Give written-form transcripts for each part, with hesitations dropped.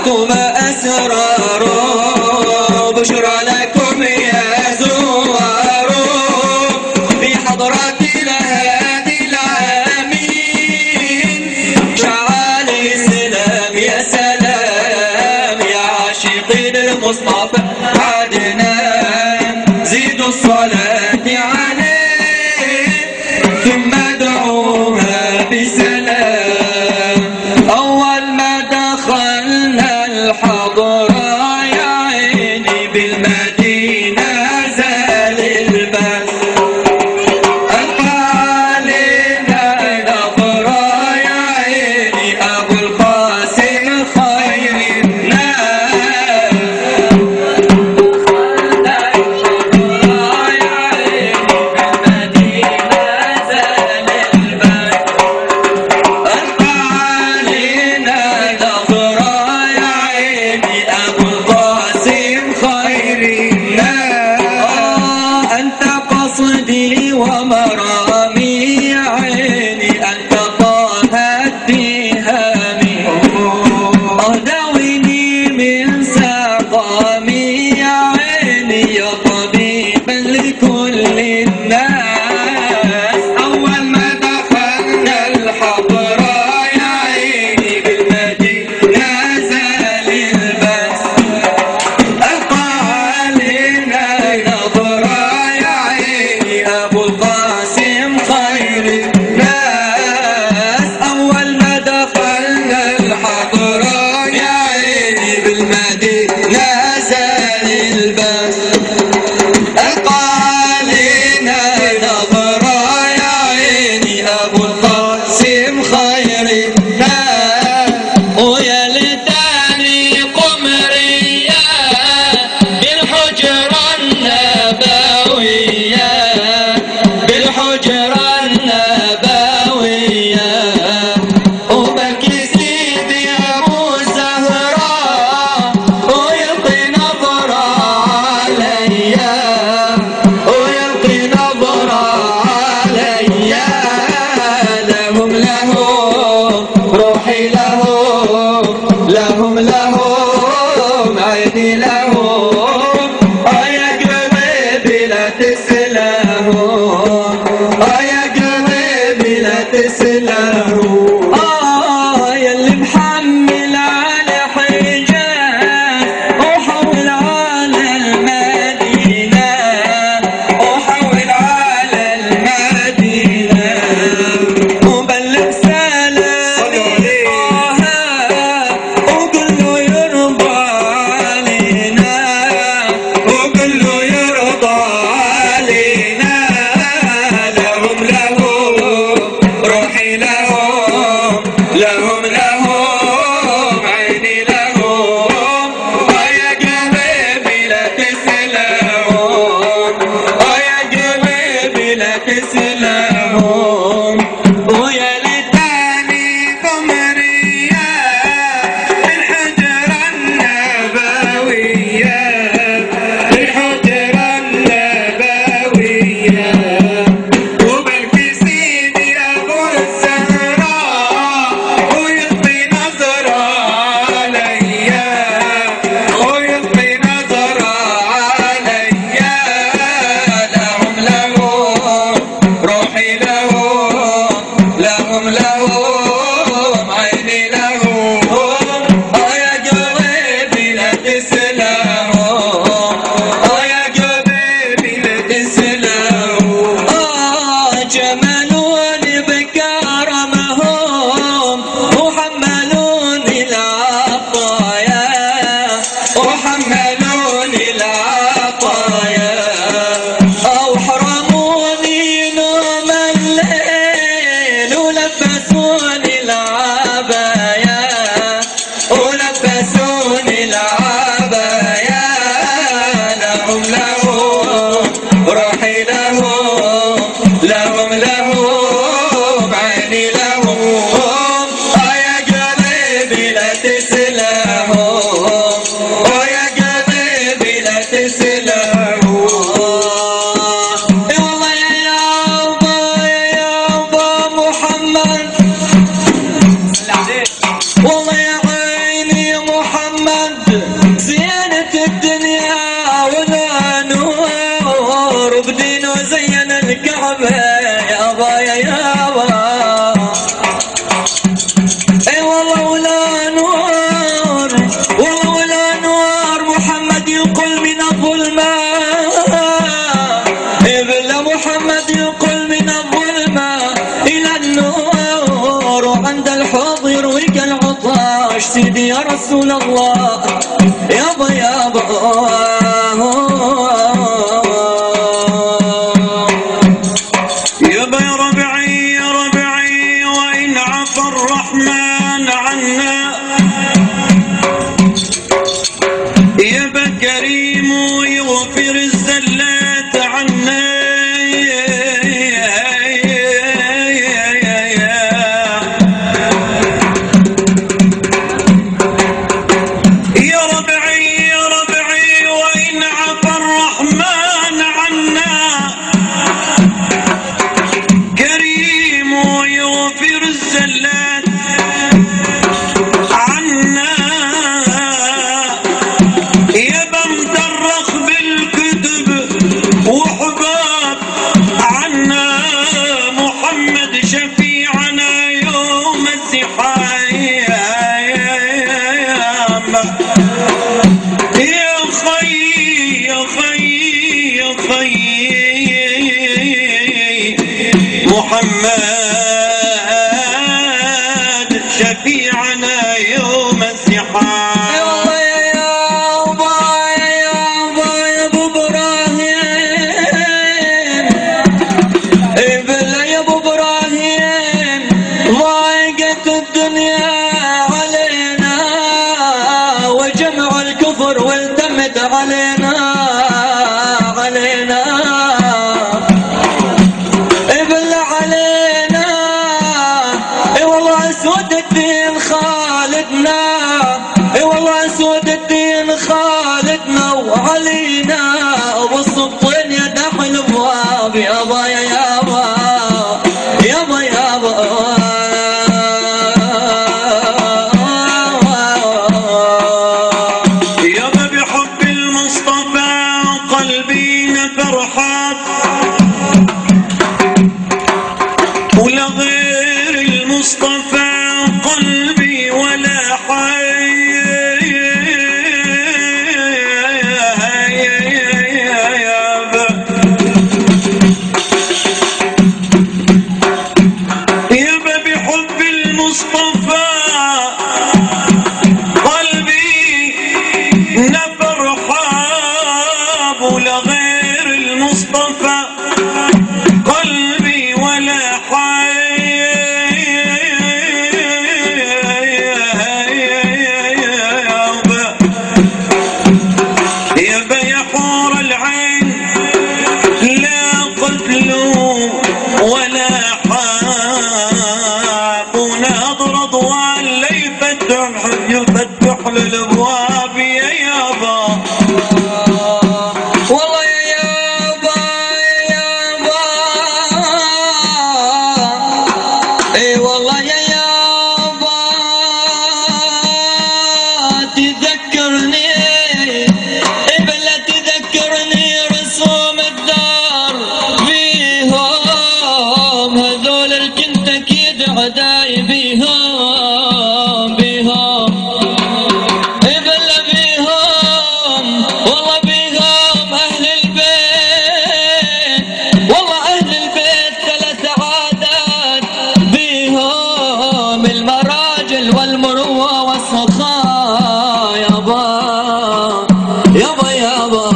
لكم أسرار بشرى لكم يا زوار في حضرة الهادي العامين شعال السلام يا سلام يا عاشقين المصطفى عدنان زيدوا الصلاة عليه ثم ادعوها بسلام. أول ما دخلنا الحضرة يا عيني بالمدينة زال البس ألقى علينا نظرة يا عيني أبو القاسم خير الناس دخلنا الحضرة يا عيني بالمدينة زال البس ألقى علينا نظرة يا عيني أبو القاسم خير الناس أنت قصدي ومرامي يا عيني أنت طه التهامي داويني من سقامي يا عيني يا طبيبا لكل الناس. أول ما دخلنا الحضرة يا عيني بالمدينة زال البس ألقى علينا نظرة يا عيني أبو القاسم خير الناس. أول ما دخلنا الحضرة يا عيني بالمدينة زال البس ألقى علينا نظرة يا عيني أبو القاسم خير الناس. ويا ليتني قمرية بالحجرة النبوية بالحجرة النبوية وبكي سيدي أبو زهراء ويلقي نظرة عليا ويلقي نظرة عليا لهم روحي لهم عيني لهم يا قلبي لا تسلهم يا قلبي لا تسلهم يا اللي محمل على حجاز وحول على المدينة وحول على المدينة وبلغ سلامي طه وقل له محمد زينة الدنيا ونور بدينه زين الكعبة يابا يا يابا. اي والله ولا نور، والله ولا نور محمد يقول من الظلمة. بلا محمد يقول من الظلمة إلى النور، وعند الحوض يرويك العطاش سيدي يا رسول الله يابا يابا. يابا يا ربعي يا ربعي وإن عفى الرحمن عنا، يابا كريم يغفر الزلات عنا. يا ربعي يا ربعي وإن عفى الرحمن عنا، كريم يغفر الزلات عنا. يابا مدرخ بالكذب وحباب عنا، محمد شفيعنا يوم الزحام. يا خي يا خي يا خي محمد شفيعنا يوم الزحام. والله يا يابا يا يابا يا ابو ابراهيم، بلا يا ابو ابراهيم ضايقت الدنيا علينا، وجمع الكفر والتمت علينا علينا. بلا علينا اي والله اسود الدين خالدنا، اي والله اسود الدين خالدنا وعلينا. ابو السبطين يدح الابواب يابا يا يابا يابا يابا. يابا بحب المصطفى قلبي نفر حاب، ولا غير المصطفى قلبي ولا حي. يابا بحب المصطفى قلبي نفر حاب، ولا غير المصطفى قلبي ولا حي. يابا يا حور العين لا قتل ولا حاب، وناظر ضوال لا يفتح للابواب يا يابا. والله يا يابا يا يابا اي والله يا يابا تذكرني بلا تذكرني رسوم الدار بيهم، هذول الكنت اكيد عداي بيهم بيهم. بلا بيهم والله بيهم اهل البيت، والله اهل البيت ثلاث عادات بيهم، المراجل والمروه والسخاء يابا يابا يابا.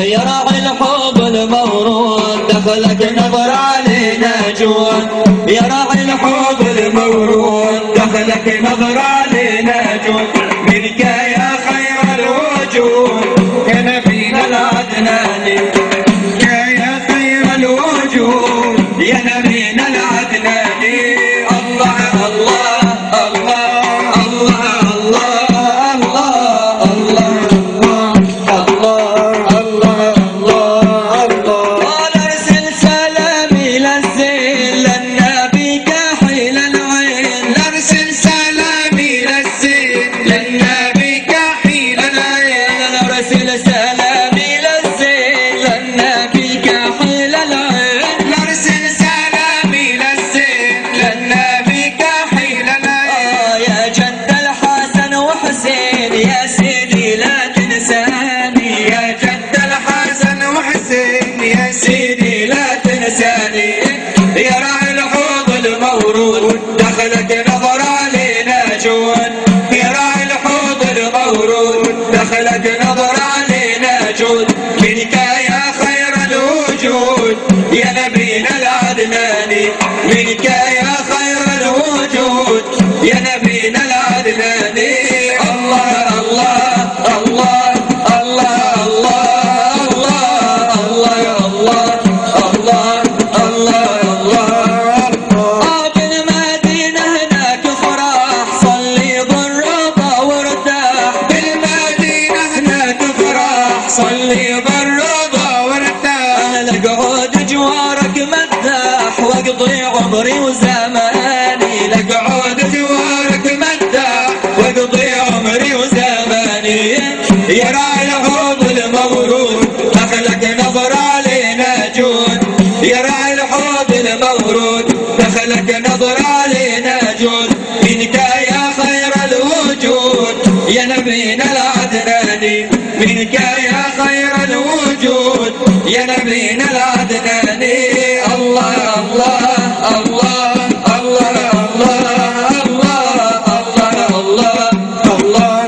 يا راعي الحب المورود دخلك نظر علينا جود، يا راعي الحب المورود دخلك نظر علينا جود. منك يا خير الوجود يا نبينا العدناني، يا خير الوجود يا نبينا العدناني. الله الله الله الله الله الله الله. قال ارسل سلامي للزين يا نبينا العدناني منك يا خير الوجود يا نبينا العدناني الله الله الله الله الله الله يا الله الله الله الله بالمدينة هناك فرح صلي بالرضا وارتاح بالمدينة هناك فرح صلي بالرضا وارتاح لقعود جوارك مداح واقضي عمري وزماني لقعود جوارك مداح واقضي عمري وزماني يا راعي الحوض المورود دخلك نظر علينا جود يا راعي الحوض المورود دخلك نظر علينا جود منك يا خير الوجود يا نبينا العدناني منك يا خير الوجود يا نبينا العدناني الله الله الله الله الله الله الله الله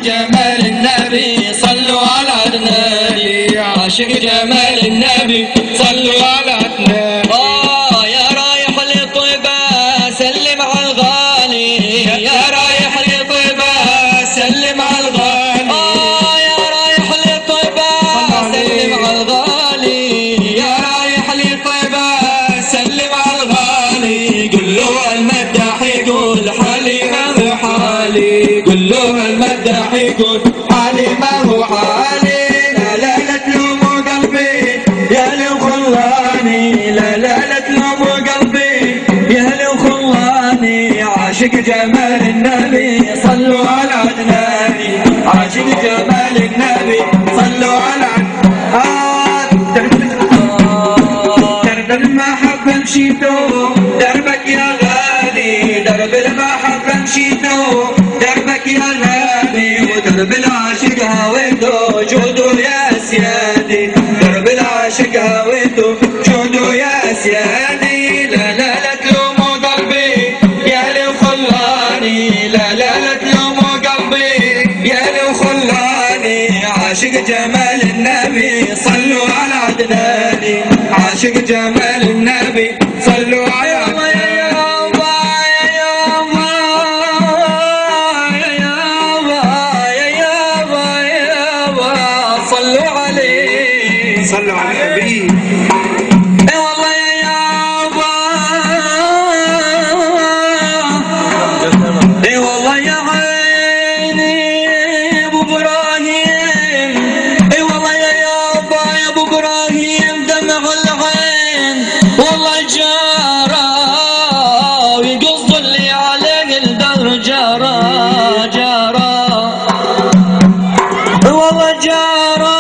جمال النبي صلوا على عدناني عاشق جمال النبي صلوا على عدناني يا رايح لطيبة سلم على الغالي يا رايح لطيبة سلم على الغالي يا رايح لطيبة سلم على الغالي يا رايح لطيبة سلم على الغالي قل له المداح يقول حالي ما هو حالي قل له المداح يقول حالي ما هو حالي لا لا لا تلوموا قلبي يا لو خلاني لا لا لا تلوموا قلبي يا لو خلاني عاشق جمال النبي صلوا على عدناني عاشق جمال النبي صلوا على درب المحبة مشيتو دربك يا غالي درب المحبة مشيتو دربك يا غالي ودرب العاشق هويتو جودو يا سيادي درب العاشق هويتو جودو يا سيادي لا لا لا تلوموا قلبي يا لو خلاني لا لا لا تلوموا قلبي يا لو خلاني عاشق جمال النبي صلوا على عدنان عاشق جمال النبي صلوا على صلوا على النبي. اي والله يا يابا، اي والله يا عيني ابو ابراهيم، اي والله يا يابا يا ابو ابراهيم دمع العين والله جارى ويقص اللي عليه الدهر جارى جارى والله جارى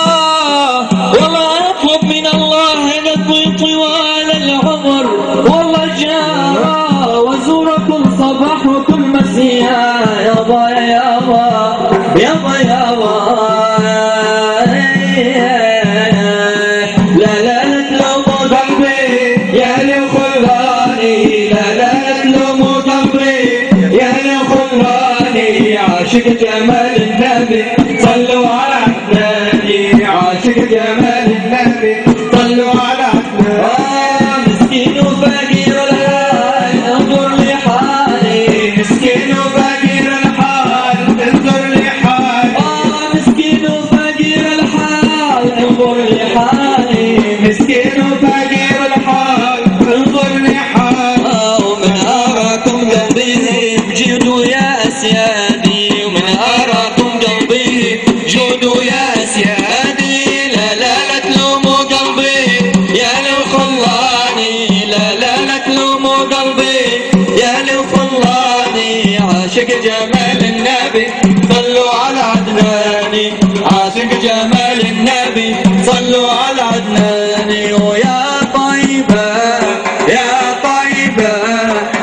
من الله نقضي طوال العمر والله جارى وزوركم صباح وكل مساء يابا يابا يابا يابا لا لا تلوموا قلبي يا لخلاني، لا لا تلوموا قلبي يا لخلاني، عاشق جمال النبي صلوا على عدناني، عاشق جمال النبي صلوا على عدنان. مسكين وفقير الحال انظر لحالي، مسكين وفقير الحال انظر لحالي، مسكين وفقير الحال انظر لحالي، مسكين وفقير الحال انظر لحالي. ومن أراكم قلبي جودوا يا أسيادي، ومن أراكم قلبي جودوا يا أسيادي، لا لا لا تلوموا قلبي يا للخلاني، لا لا لا تلوموا قلبي يا للخلاني، عاشق جمال النبي صلوا على عدناني، عاشق جمال النبي صلوا على عدناني. ويا طيبة يا طيبة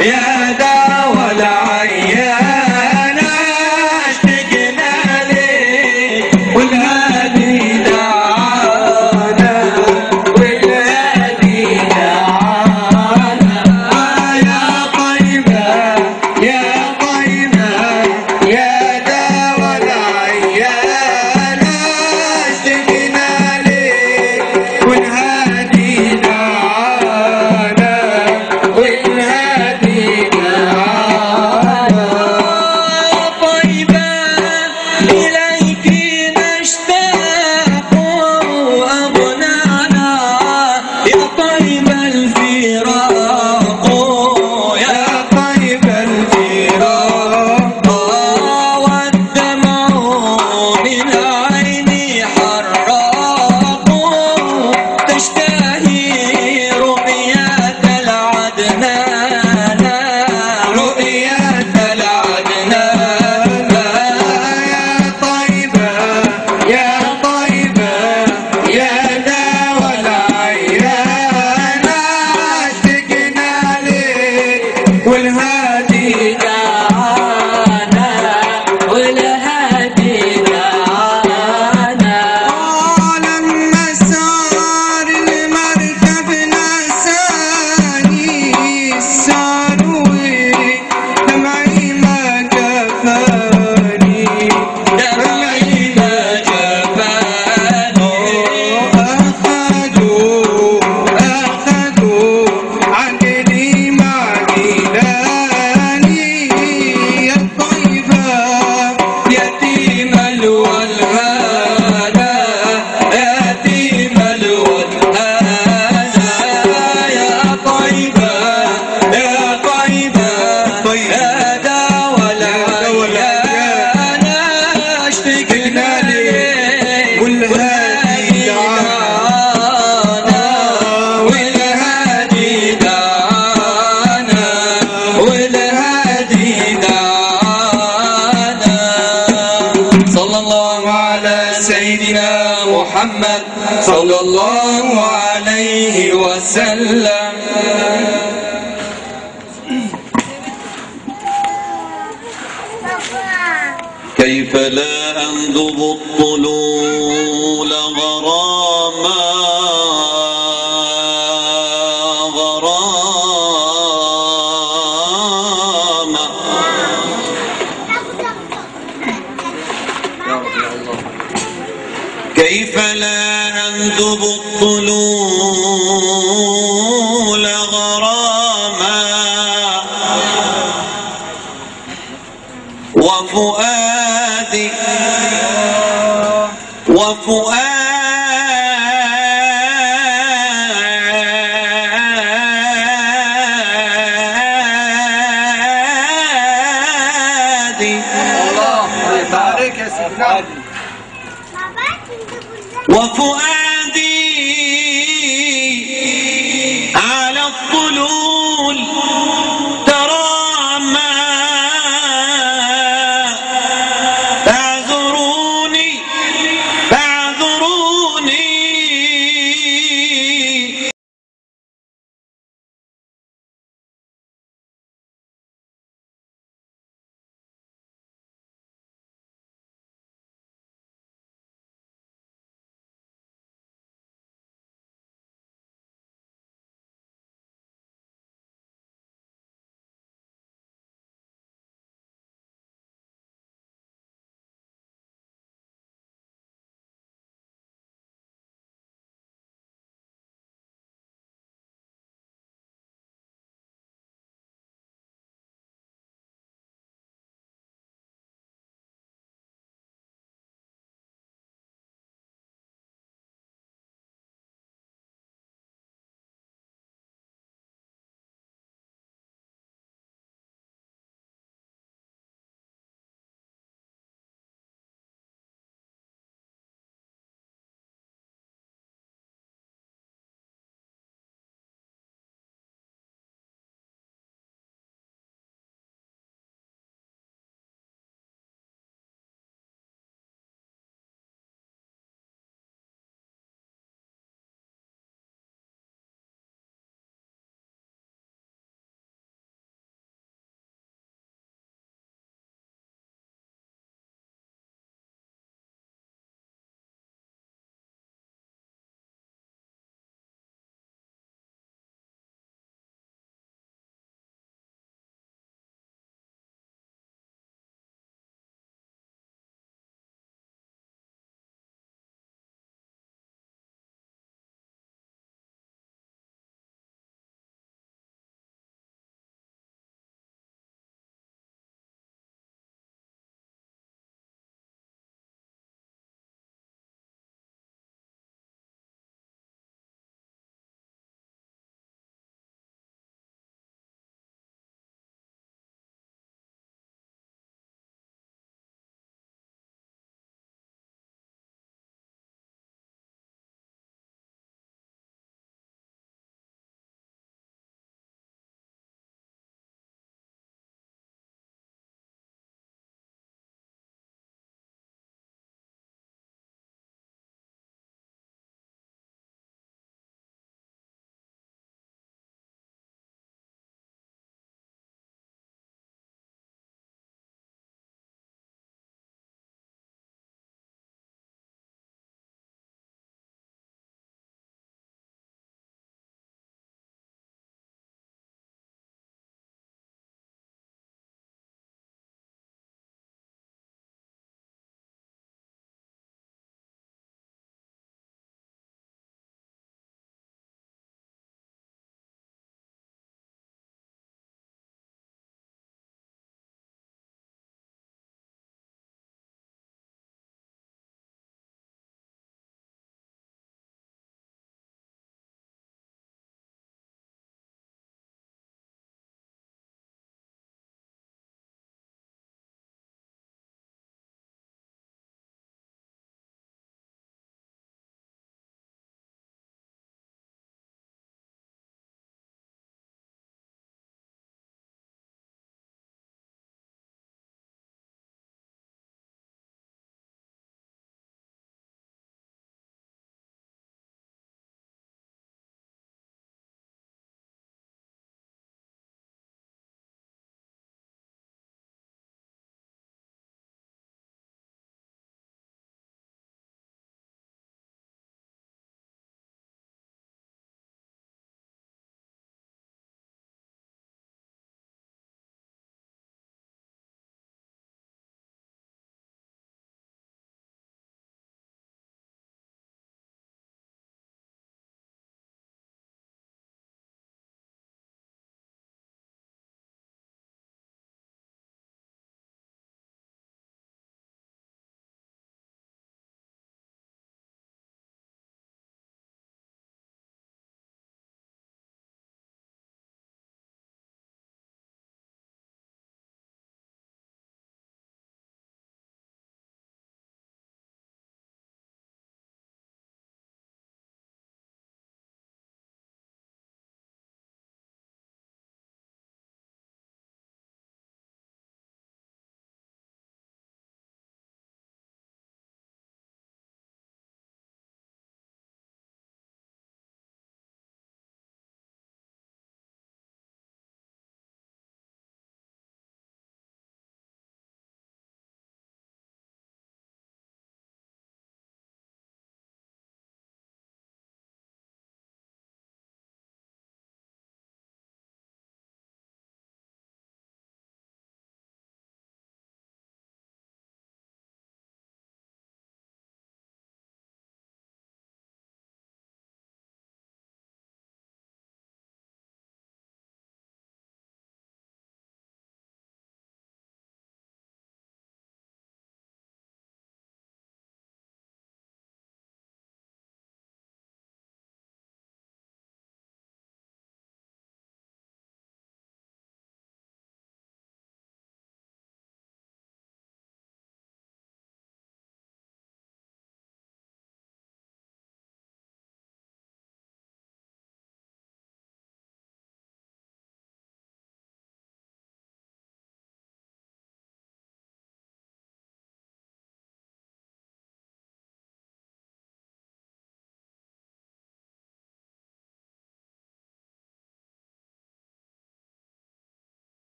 يا داوى العيان اشتقنا لك والهادي دعانا، والهادي دعانا. يا طيبة يا طيبة يا داوى العيان اشتقنا لك والهادي دعانا، والهادي دعانا. يا طيبة إليك نشتاق أبنانا، يا طيب الفراق، يا طيب الفراق، والدمع من عيني حراق، تشتهي رؤية العدنان، رؤية العدنان. يا طيبة يا طيبة يا داوى العيان اشتقنا لك والهادي دعانا، والهادي دعانا. لما سار المركب نساني الساروي دمعي ما كفاني، دمعي ما جفاني. أخذوا عقلي مع جيلاني، يا طيبة يتيم الولهانة، يتيم الولهانة. يا طيبة يا طيبة يا داوى العيان اشتقنا لك والهادي دعانا، والهادي دعانا، والهادي دعانا. صلى الله على سيدنا محمد صلى الله عليه وسلم. كيف لا أنذب الطلول غراما غراما. كيف لا أنذب الطلول وفؤادي وفؤادي